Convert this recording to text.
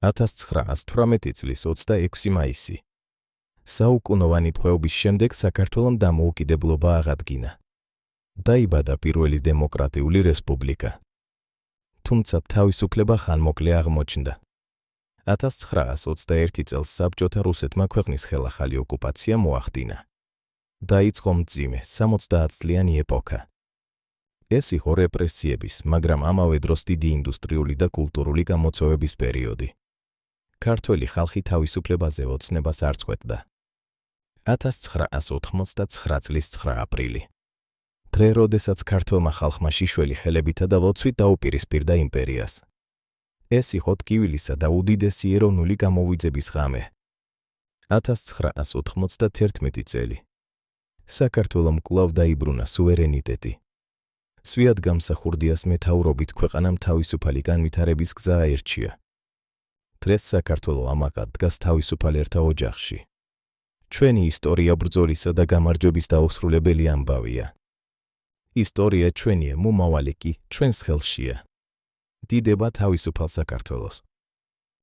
1918 წლის 26 მაისი. საუკუნოვანი თვეობის შემდეგ საქართველომ დამოუკიდებლობა აღადგინა. დაიბადა პირველი დემოკრატიული რესპუბლიკა. თუმცა თავისუფლება ხანმოკლე აღმოჩნდა. 1921 წელს საბჭოთა რუსეთმა ქვეყნის ხელახალი ოკუპაცია მოახდინა. დაიწყო მძიმე 70 წლიანი ეპოქა. ეს იყო რეპრესიების, მაგრამ ამავე დროს დიდი ინდუსტრიული და კულტურული გამოწვევების პერიოდი. ქართველი ხალხი თავისუფლებაზე ოცნებას არ წყვეტდა. 1989 წლის 9 აპრილი. დღე, როდესაც ქართველმა ხალხმა შიშველი ხელებითა და ლოცვით დაუპირისპირდა იმპერიას. ეს იყო ტკივილისა და უდიდესი ეროვნული გამოვიძების ღამე. 1991 წელი. საქართველომ კვლავ დაიბრუნა სუვერენიტეტი. სვიადგამსახურდიას მეთაურობით ქვეყანამ თავისუფალი განვითარების გზა აერჩია. დღეს საქართველო ამაყად დგას თავისუფალ ერთა ოჯახში. ჩვენი ისტორია ბრძოლისა და გამარჯვების დაუსრულებელი ამბავია. ისტორია ჩვენია, მომავალი კი ჩვენს ხელშია. დიდება თავისუფალ საქართველოს.